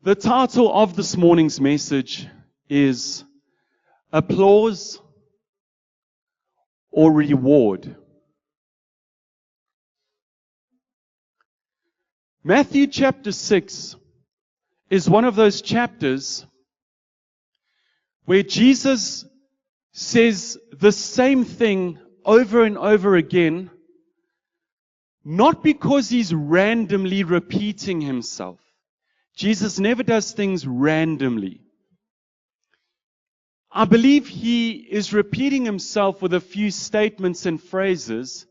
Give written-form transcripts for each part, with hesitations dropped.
The title of this morning's message is Applause or Reward. Matthew chapter 6 is one of those chapters where Jesus says the same thing over and over again, not because he's randomly repeating himself. Jesus never does things randomly. I believe he is repeating himself with a few statements and phrases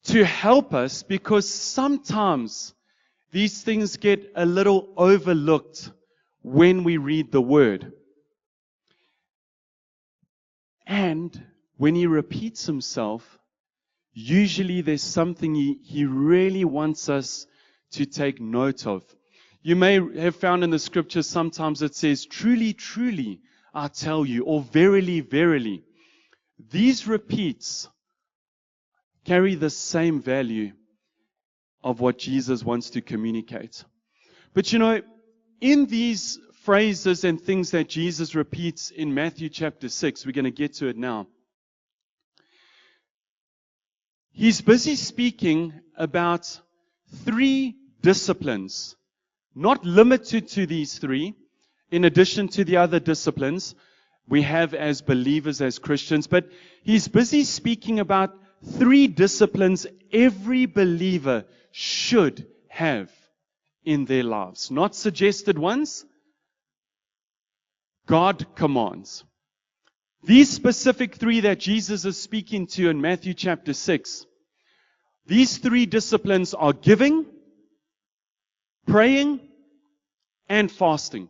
to help us, because sometimes these things get a little overlooked when we read the Word. And when he repeats himself, usually there's something he really wants us to take note of. You may have found in the scriptures sometimes it says, "Truly, truly, I tell you," or "Verily, verily." These repeats carry the same value of what Jesus wants to communicate. But in these phrases and things that Jesus repeats in Matthew chapter 6, we're going to get to it now. He's busy speaking about three disciplines, not limited to these three, in addition to the other disciplines we have as believers, as Christians. But he's busy speaking about three disciplines every believer should have in their lives. Not suggested ones. God commands. These specific three that Jesus is speaking to in Matthew chapter 6, these three disciplines are giving, praying, and fasting.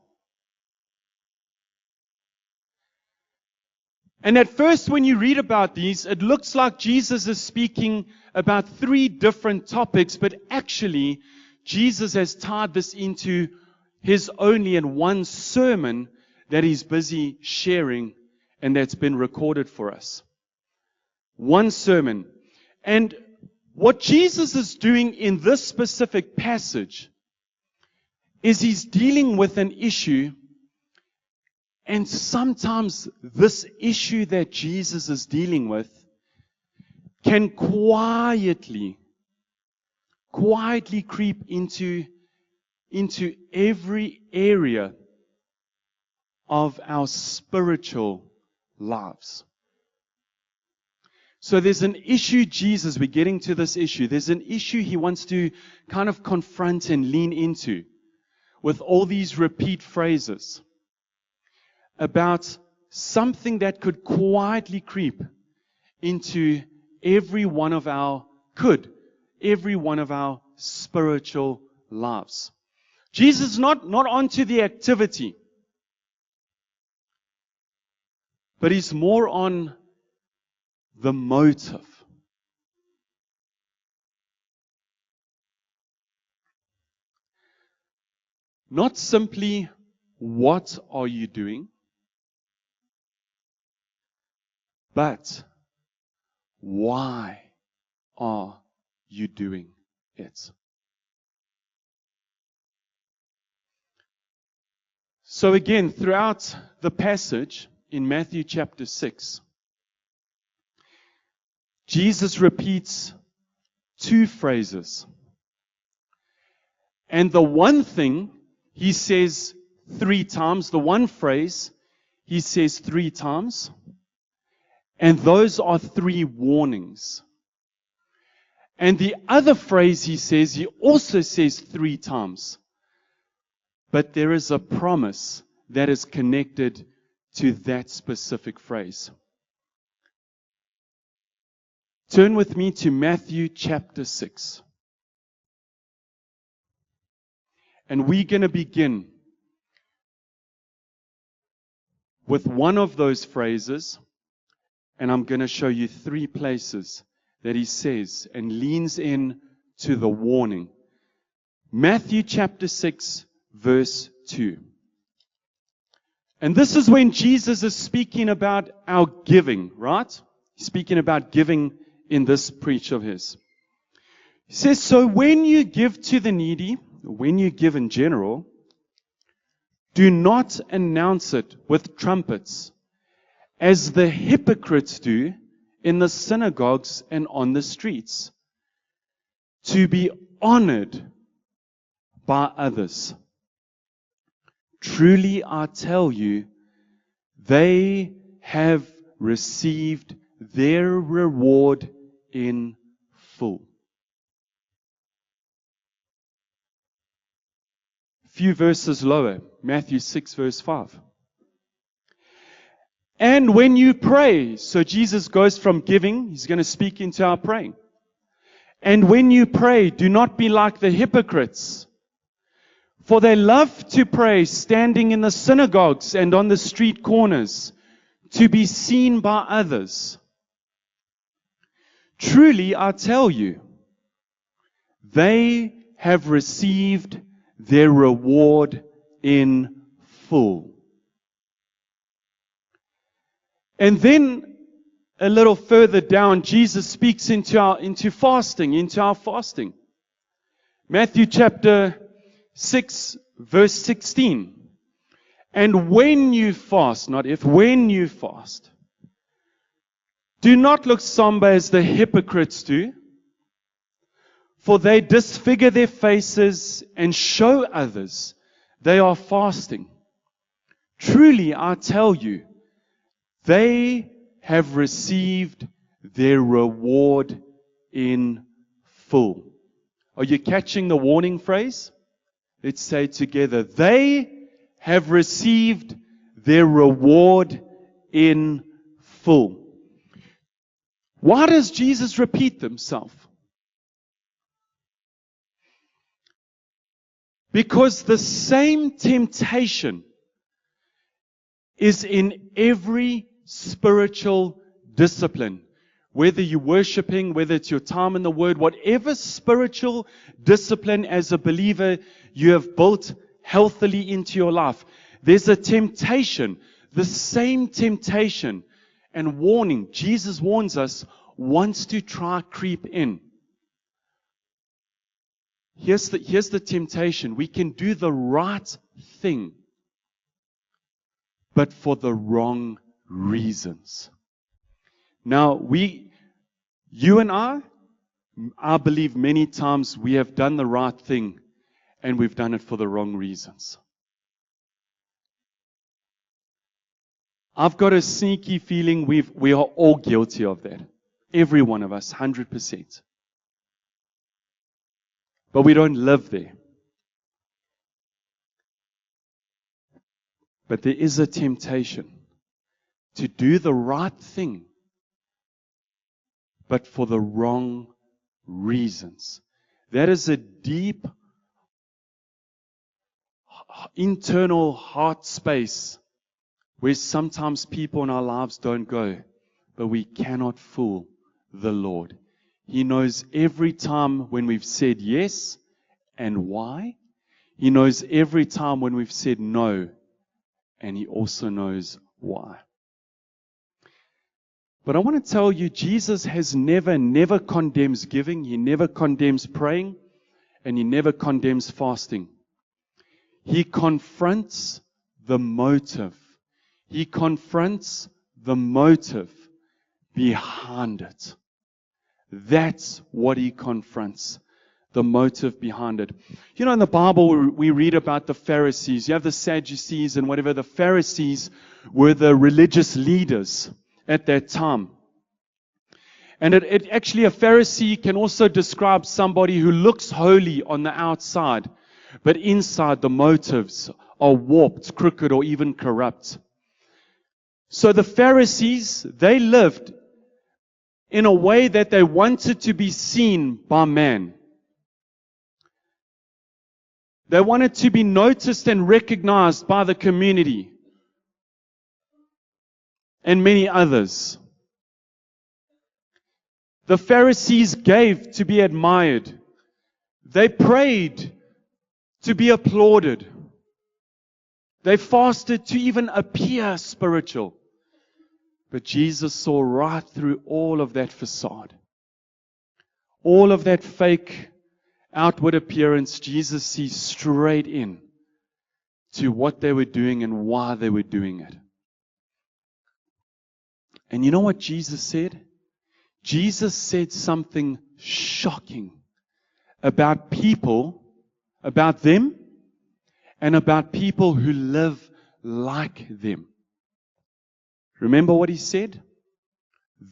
And at first, when you read about these, it looks like Jesus is speaking about three different topics, but actually, Jesus has tied this into his only and one sermon that he's busy sharing and that's been recorded for us. One sermon. And what Jesus is doing in this specific passage is he's dealing with an issue, and sometimes this issue that Jesus is dealing with can quietly creep into every area of our spiritual lives. So there's an issue, we're getting to this issue. There's an issue he wants to kind of confront and lean into with all these repeat phrases about something that could quietly creep into every one of our spiritual lives. Jesus not onto the activity, but he's more on the motive. Not simply, what are you doing? But why are you doing it? So again, throughout the passage in Matthew chapter 6, Jesus repeats two phrases. And the one thing he says three times, the one phrase he says three times, and those are three warnings. And the other phrase he also says three times. But there is a promise that is connected to that specific phrase. Turn with me to Matthew chapter 6. And we're going to begin with one of those phrases. And I'm going to show you three places that he says and leans in to the warning. Matthew chapter 6, verse 2. And this is when Jesus is speaking about our giving, right? He's speaking about giving in this preach of his. He says, "So when you give to the needy," when you give in general, Do not announce it with trumpets, as the hypocrites do in the synagogues and on the streets, to be honored by others. Truly I tell you, they have received their reward in full. A few verses lower, Matthew 6 verse 5. And when you pray, so Jesus goes from giving, he's going to speak into our praying. And when you pray, do not be like the hypocrites, for they love to pray standing in the synagogues and on the street corners, to be seen by others. Truly, I tell you, they have received their reward in full. And then a little further down, Jesus speaks into our fasting. Matthew chapter 6, verse 16. And when you fast, not if, when you fast, do not look somber as the hypocrites do, for they disfigure their faces and show others they are fasting. Truly, I tell you, they have received their reward in full. Are you catching the warning phrase? Let's say together, they have received their reward in full. Why does Jesus repeat himself? Because the same temptation is in every spiritual discipline. Whether you're worshiping, whether it's your time in the Word, whatever spiritual discipline as a believer you have built healthily into your life, there's a temptation, the same temptation and warning, Jesus warns us, wants to try creep in. Here's the temptation. We can do the right thing, but for the wrong reasons. Now, you and I believe many times we have done the right thing and we've done it for the wrong reasons. I've got a sneaky feeling we are all guilty of that. Every one of us, 100%. But we don't live there. But there is a temptation to do the right thing, but for the wrong reasons. That is a deep internal heart space where sometimes people in our lives don't go, but we cannot fool the Lord. He knows every time when we've said yes and why. He knows every time when we've said no, and He also knows why. But I want to tell you, Jesus has never condemns giving. He never condemns praying, and He never condemns fasting. He confronts the motive. He confronts the motive behind it. That's what He confronts, the motive behind it. You know, in the Bible, we read about the Pharisees. You have the Sadducees and whatever. The Pharisees were the religious leaders at that time. And it actually, a Pharisee can also describe somebody who looks holy on the outside, but inside the motives are warped, crooked, or even corrupt. So the Pharisees, they lived in a way that they wanted to be seen by man. They wanted to be noticed and recognized by the community and many others. The Pharisees gave to be admired. They prayed to be applauded. They fasted to even appear spiritual. But Jesus saw right through all of that facade. All of that fake outward appearance, Jesus sees straight in to what they were doing and why they were doing it. And you know what Jesus said? Jesus said something shocking about people, about them, and about people who live like them. Remember what he said?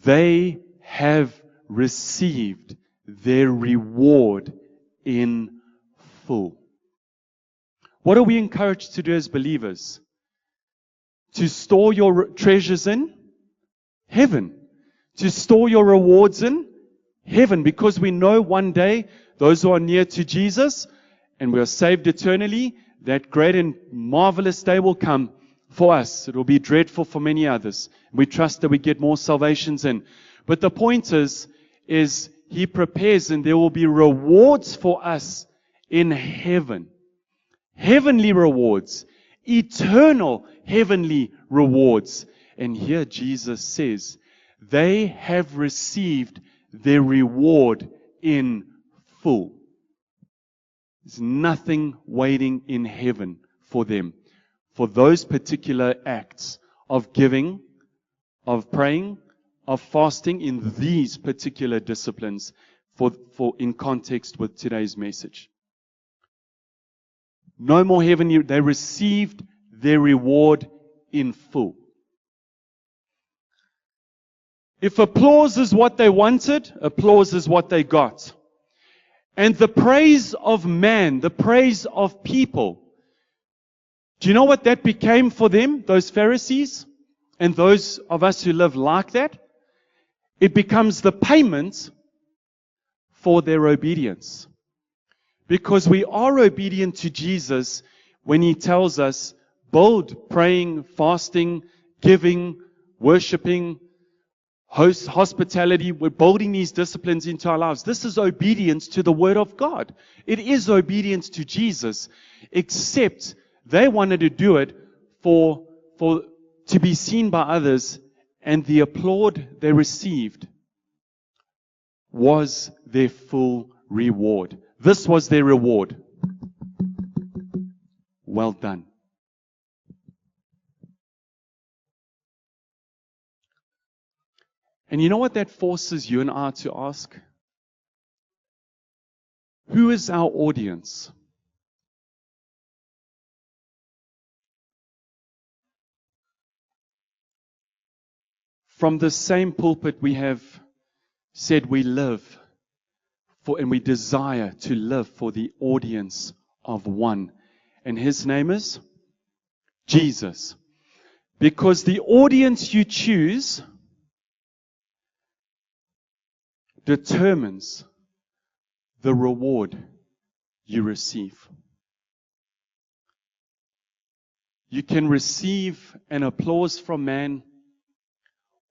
They have received their reward in full. What are we encouraged to do as believers? To store your treasures in heaven. To store your rewards in heaven. Because we know one day, those who are near to Jesus, and we are saved eternally, that great and marvelous day will come for us. It will be dreadful for many others. We trust that we get more salvations in. But the point is He prepares, and there will be rewards for us in heaven. Heavenly rewards. Eternal heavenly rewards. And here Jesus says, they have received their reward in full. There's nothing waiting in heaven for them. For those particular acts of giving, of praying, of fasting in these particular disciplines for in context with today's message. No more heavenly, they received their reward in full. If applause is what they wanted, applause is what they got. And the praise of man, the praise of people, do you know what that became for them, those Pharisees, and those of us who live like that? It becomes the payment for their obedience. Because we are obedient to Jesus when He tells us, build praying, fasting, giving, worshiping, hospitality. We're building these disciplines into our lives. This is obedience to the Word of God. It is obedience to Jesus, except they wanted to do it to be seen by others, and the applaud they received was their full reward. This was their reward. Well done. And you know what that forces you and I to ask? Who is our audience? From the same pulpit we have said we live for, and we desire to live for the audience of one. And His name is Jesus. Because the audience you choose determines the reward you receive. You can receive an applause from man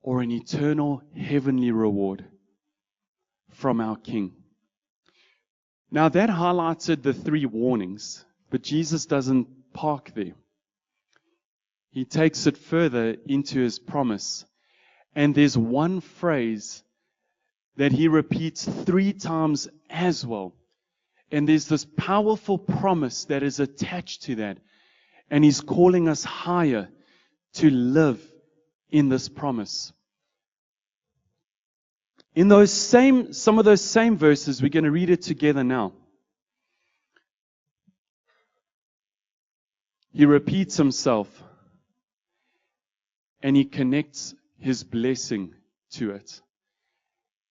or an eternal heavenly reward from our King. Now that highlighted the 3 warnings, but Jesus doesn't park there. He takes it further into His promise. And there's one phrase that He repeats 3 times as well. And there's this powerful promise that is attached to that. And He's calling us higher to live in this promise. In some of those same verses, we're going to read it together now. He repeats Himself, and He connects His blessing to it.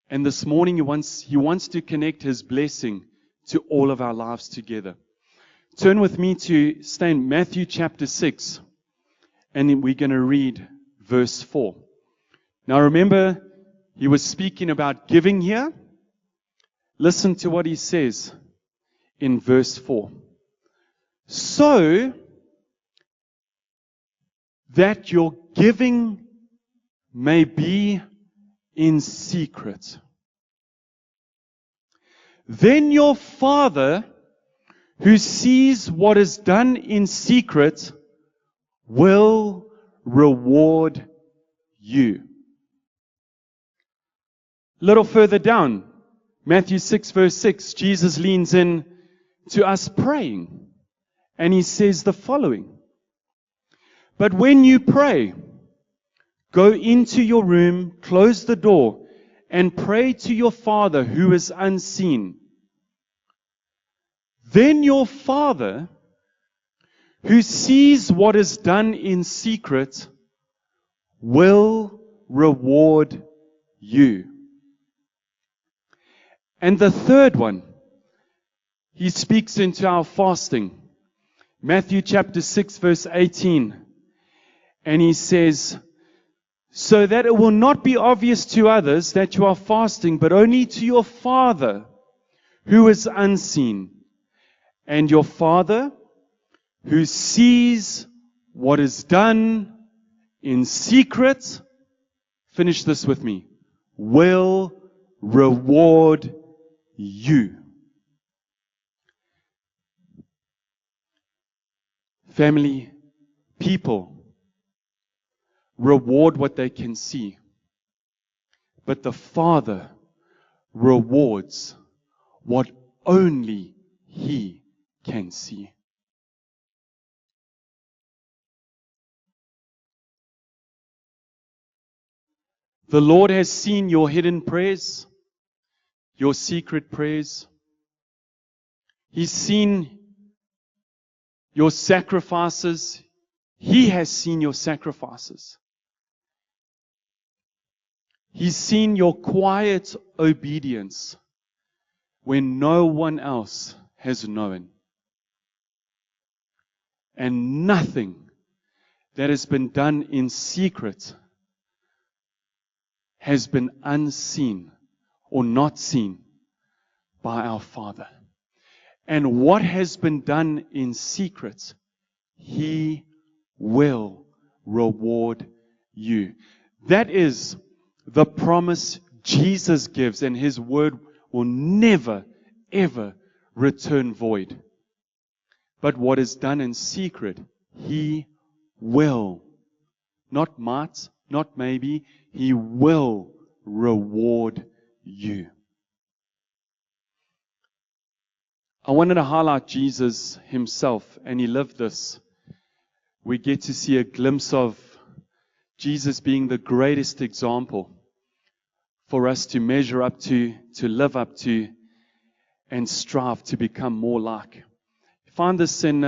And this morning He wants to connect His blessing to all of our lives together. Turn with me to stay in Matthew chapter 6, and we're going to read verse 4. Now remember, He was speaking about giving here. Listen to what He says in verse 4. So that your giving may be in secret. Then your Father, who sees what is done in secret, will reward you. A little further down, Matthew 6 verse 6, Jesus leans in to us praying. And he says the following: "But when you pray, go into your room, close the door, and pray to your Father who is unseen. Then your Father, who sees what is done in secret, will reward you." And the third one, he speaks into our fasting. Matthew chapter 6, verse 18. And he says, "So that it will not be obvious to others that you are fasting, but only to your Father who is unseen. And your Father who sees what is done in secret," finish this with me, "will reward you." Family, people reward what they can see, but the Father rewards what only He can see. The Lord has seen your hidden prayers, your secret prayers. He's seen your sacrifices. He has seen your sacrifices. He's seen your quiet obedience when no one else has known. And nothing that has been done in secret has been unseen or not seen by our Father. And what has been done in secret, He will reward you. That is the promise Jesus gives, and His word will never, ever return void. But what is done in secret, He will, not might, not maybe, He will reward you. I wanted to highlight Jesus Himself, and He lived this. We get to see a glimpse of Jesus being the greatest example for us to measure up to live up to, and strive to become more like. You find this in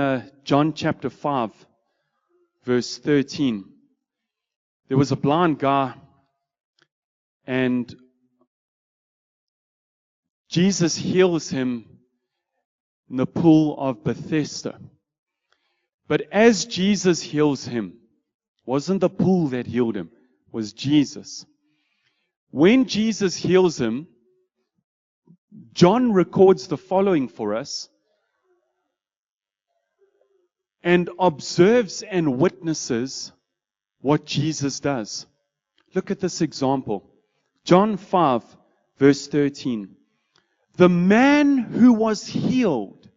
John chapter 5, verse 13. There was a blind guy, and Jesus heals him in the pool of Bethesda. But as Jesus heals him, wasn't the pool that healed him, it was Jesus. When Jesus heals him, John records the following for us, and observes and witnesses what Jesus does. Look at this example. John 5, verse 13. The man who was healed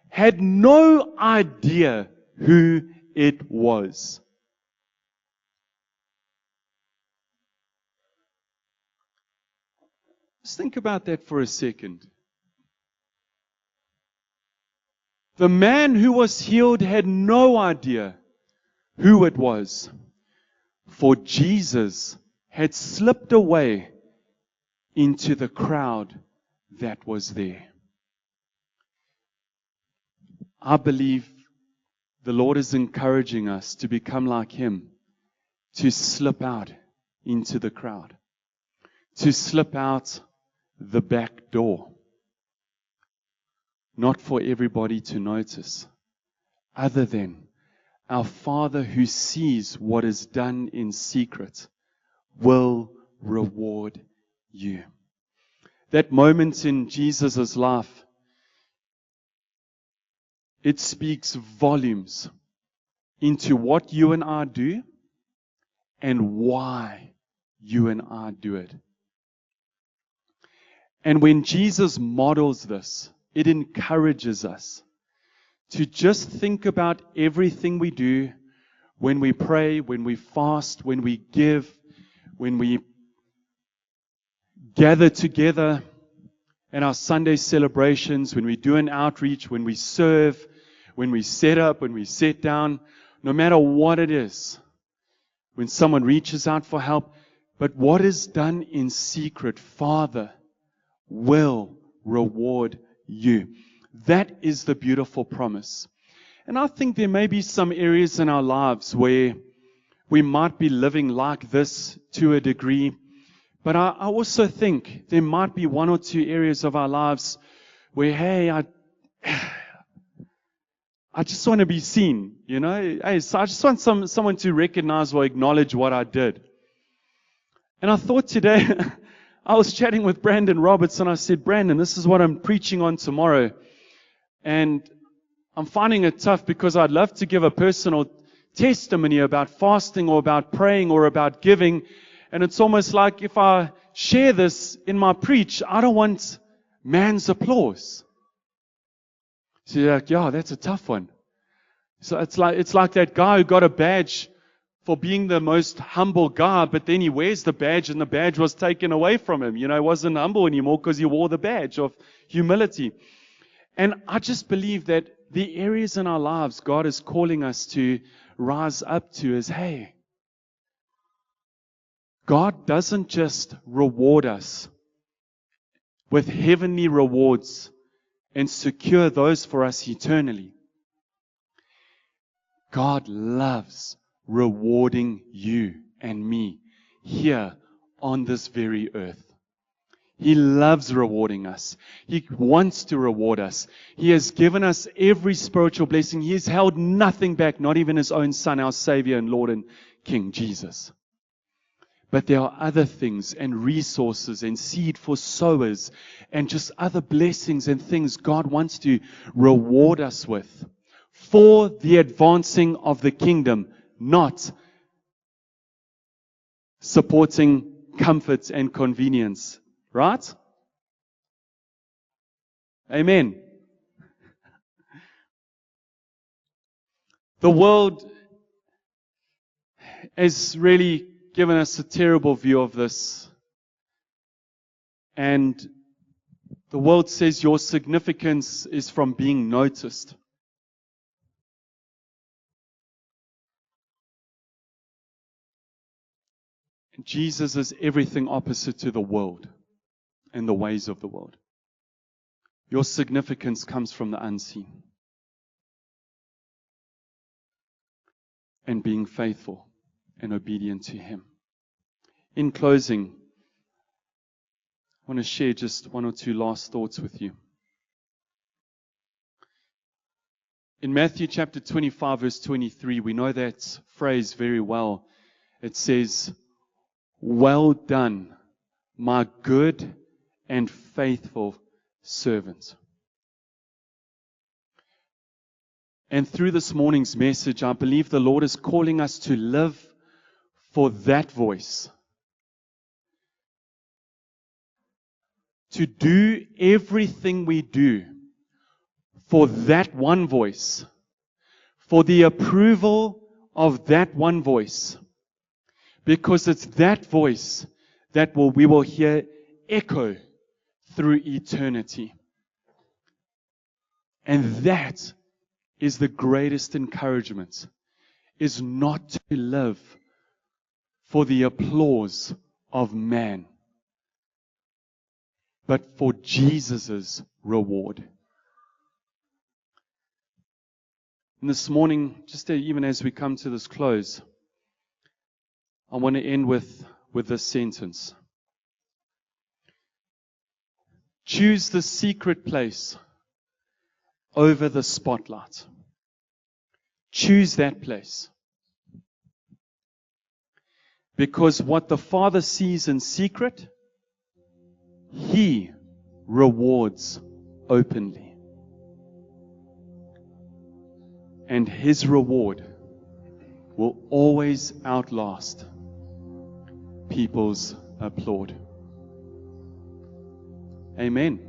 had no idea who it was. Just think about that for a second. The man who was healed had no idea who it was, for Jesus had slipped away into the crowd that was there. I believe the Lord is encouraging us to become like Him, to slip out into the crowd, to slip out the back door, not for everybody to notice, other than our Father who sees what is done in secret will reward you. That moment in Jesus' life, it speaks volumes into what you and I do and why you and I do it. And when Jesus models this, it encourages us to just think about everything we do when we pray, when we fast, when we give, when we gather together in our Sunday celebrations, when we do an outreach, when we serve, when we set up, when we sit down, no matter what it is, when someone reaches out for help. But what is done in secret, Father will reward you. That is the beautiful promise. And I think there may be some areas in our lives where we might be living like this to a degree. But I also think there might be one or two areas of our lives where, hey, I just want to be seen, you know. Hey, so I just want someone to recognize or acknowledge what I did. And I thought today, I was chatting with Brandon Roberts, and I said, Brandon, this is what I'm preaching on tomorrow. And I'm finding it tough because I'd love to give a personal testimony about fasting or about praying or about giving. And it's almost like if I share this in my preach, I don't want man's applause. So you're like, yeah, that's a tough one. So it's like that guy who got a badge for being the most humble guy, but then he wears the badge and the badge was taken away from him. You know, he wasn't humble anymore because he wore the badge of humility. And I just believe that the areas in our lives God is calling us to rise up to is, hey, God doesn't just reward us with heavenly rewards and secure those for us eternally. God loves rewarding you and me here on this very earth. He loves rewarding us. He wants to reward us. He has given us every spiritual blessing. He has held nothing back, not even His own Son, our Savior and Lord and King Jesus. But there are other things and resources and seed for sowers and just other blessings and things God wants to reward us with for the advancing of the kingdom, not supporting comfort and convenience. Right? Amen. The world has really given us a terrible view of this. And the world says your significance is from being noticed. Jesus is everything opposite to the world and the ways of the world. Your significance comes from the unseen. And being faithful and obedient to Him. In closing, I want to share just one or two last thoughts with you. In Matthew chapter 25, verse 23, we know that phrase very well. It says, "Well done, my good and faithful servant." And through this morning's message, I believe the Lord is calling us to live for that voice. To do everything we do for that one voice. For the approval of that one voice. Because it's that voice that we will hear echo through eternity. And that is the greatest encouragement, is not to live for the applause of man, but for Jesus' reward. And this morning, just even as we come to this close, I want to end with this sentence. Choose the secret place over the spotlight. Choose that place. Because what the Father sees in secret, He rewards openly. And His reward will always outlast people's applaud. Amen.